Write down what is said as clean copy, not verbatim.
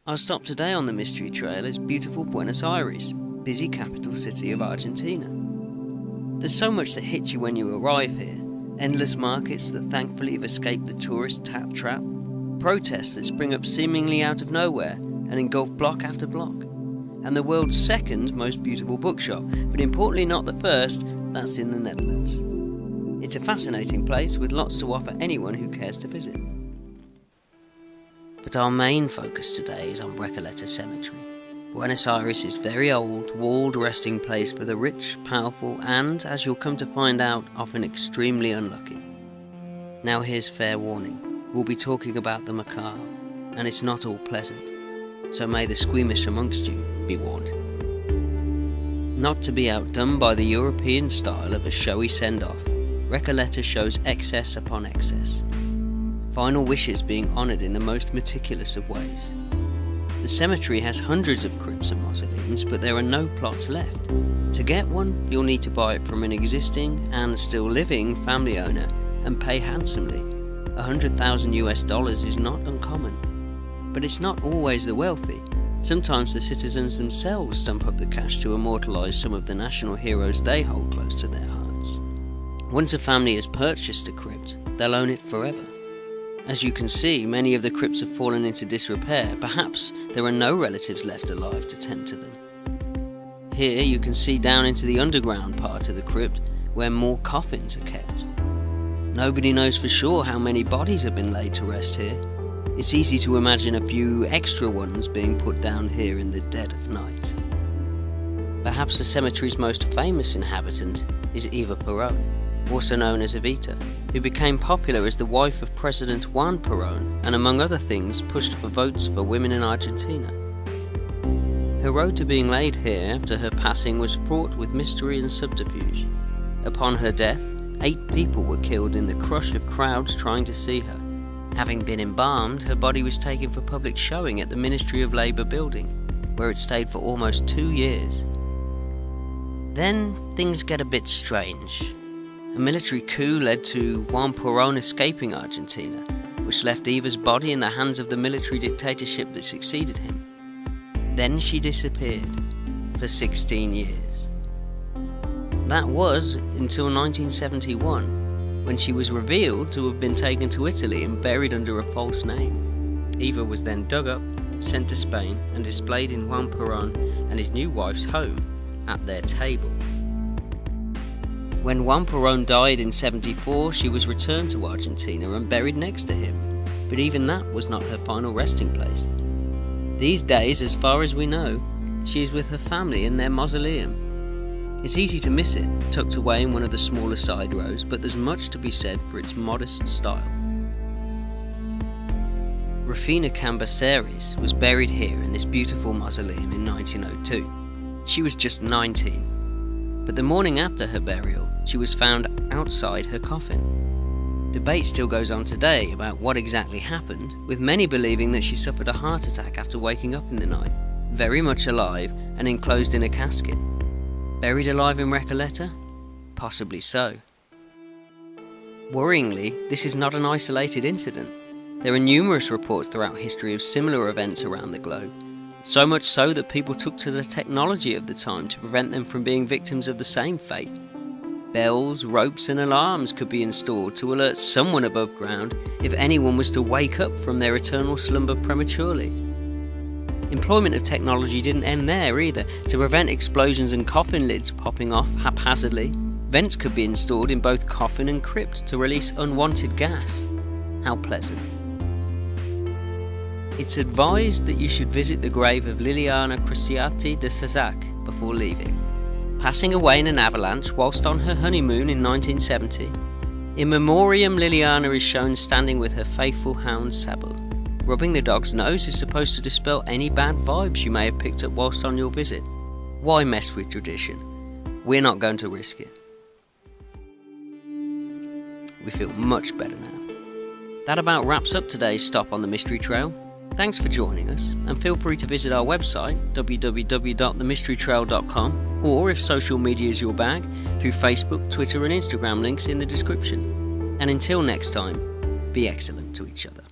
Our stop today on the Mystery Trail is beautiful Buenos Aires, busy capital city of Argentina. There's so much that hits you when you arrive here. Endless markets that thankfully have escaped the tourist tap trap, protests that spring up seemingly out of nowhere and engulf block after block, and the world's second most beautiful bookshop, but importantly not the first, that's in the Netherlands. It's a fascinating place with lots to offer anyone who cares to visit. But our main focus today is on Recoleta Cemetery, Buenos Aires' very old, walled resting place for the rich, powerful, and, as you'll come to find out, often extremely unlucky. Now here's fair warning, we'll be talking about the macabre, and it's not all pleasant, so may the squeamish amongst you be warned. Not to be outdone by the European style of a showy send-off, Recoleta shows excess upon excess. Final wishes being honoured in the most meticulous of ways. The cemetery has hundreds of crypts and mausoleums, but there are no plots left. To get one, you'll need to buy it from an existing and still living family owner and pay handsomely. $100,000 is not uncommon. But it's not always the wealthy. Sometimes the citizens themselves stump up the cash to immortalise some of the national heroes they hold close to their hearts. Once a family has purchased a crypt, they'll own it forever. As you can see, many of the crypts have fallen into disrepair. Perhaps there are no relatives left alive to tend to them. Here you can see down into the underground part of the crypt where more coffins are kept. Nobody knows for sure how many bodies have been laid to rest here. It's easy to imagine a few extra ones being put down here in the dead of night. Perhaps the cemetery's most famous inhabitant is Eva Perón, also known as Evita, who became popular as the wife of President Juan Perón and, among other things, pushed for votes for women in Argentina. Her road to being laid here after her passing was fraught with mystery and subterfuge. Upon her death, 8 people were killed in the crush of crowds trying to see her. Having been embalmed, her body was taken for public showing at the Ministry of Labour building, where it stayed for almost 2 years. Then things get a bit strange. A military coup led to Juan Perón escaping Argentina, which left Eva's body in the hands of the military dictatorship that succeeded him. Then she disappeared for 16 years. That was until 1971, when she was revealed to have been taken to Italy and buried under a false name. Eva was then dug up, sent to Spain, and displayed in Juan Perón and his new wife's home at their table. When Juan Perón died in 1974, she was returned to Argentina and buried next to him, but even that was not her final resting place. These days, as far as we know, she is with her family in their mausoleum. It's easy to miss it, tucked away in one of the smaller side rows, but there's much to be said for its modest style. Rufina Cambaceres was buried here in this beautiful mausoleum in 1902. She was just 19, but the morning after her burial, she was found outside her coffin. Debate still goes on today about what exactly happened, with many believing that she suffered a heart attack after waking up in the night, very much alive and enclosed in a casket. Buried alive in Recoleta? Possibly so. Worryingly, this is not an isolated incident. There are numerous reports throughout history of similar events around the globe, so much so that people took to the technology of the time to prevent them from being victims of the same fate. Bells, ropes and alarms could be installed to alert someone above ground if anyone was to wake up from their eternal slumber prematurely. Employment of technology didn't end there either. To prevent explosions and coffin lids popping off haphazardly, vents could be installed in both coffin and crypt to release unwanted gas. How pleasant. It's advised that you should visit the grave of Liliana Cruciati de Sazac before leaving. Passing away in an avalanche whilst on her honeymoon in 1970, in memoriam Liliana is shown standing with her faithful hound Sable. Rubbing the dog's nose is supposed to dispel any bad vibes you may have picked up whilst on your visit. Why mess with tradition? We're not going to risk it. We feel much better now. That about wraps up today's stop on the Mystery Trail. Thanks for joining us, and feel free to visit our website, www.themysterytrail.com, or if social media is your bag, through Facebook, Twitter and Instagram links in the description. And until next time, be excellent to each other.